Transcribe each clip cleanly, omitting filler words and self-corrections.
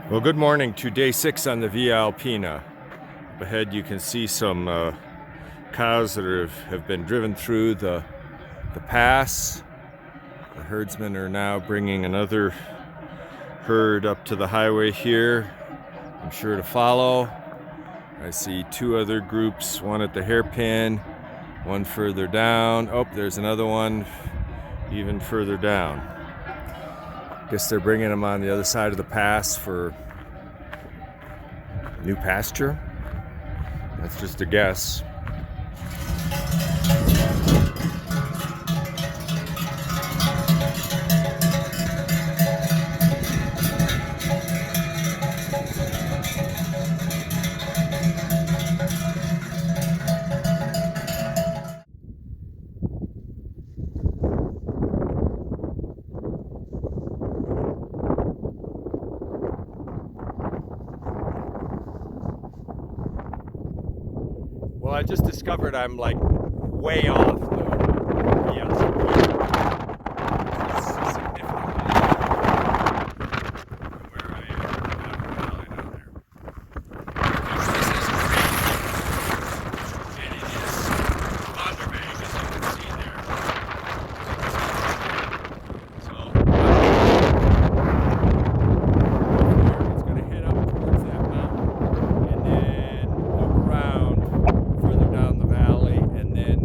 Well, good morning to day 6 on the Via Alpina. Up ahead you can see some cows that have been driven through the pass. The herdsmen are now bringing another herd up to the highway here. I'm sure to follow. I see two other groups, one at the hairpin, one further down. Oh, there's another one even further down. Guess they're bringing them on the other side of the pass for new pasture. That's just a guess. Well, I just discovered I'm like way off the yes. It's significantly from where I am down there. Because this is and it is underbank, as you can see there. So it's going to head up towards that mountain and then loop around further down the valley and then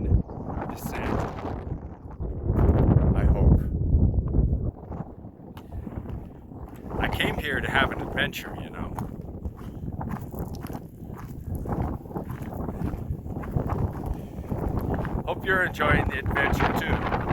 descend. I hope. I came here to have an adventure, you know. Hope you're enjoying the adventure too.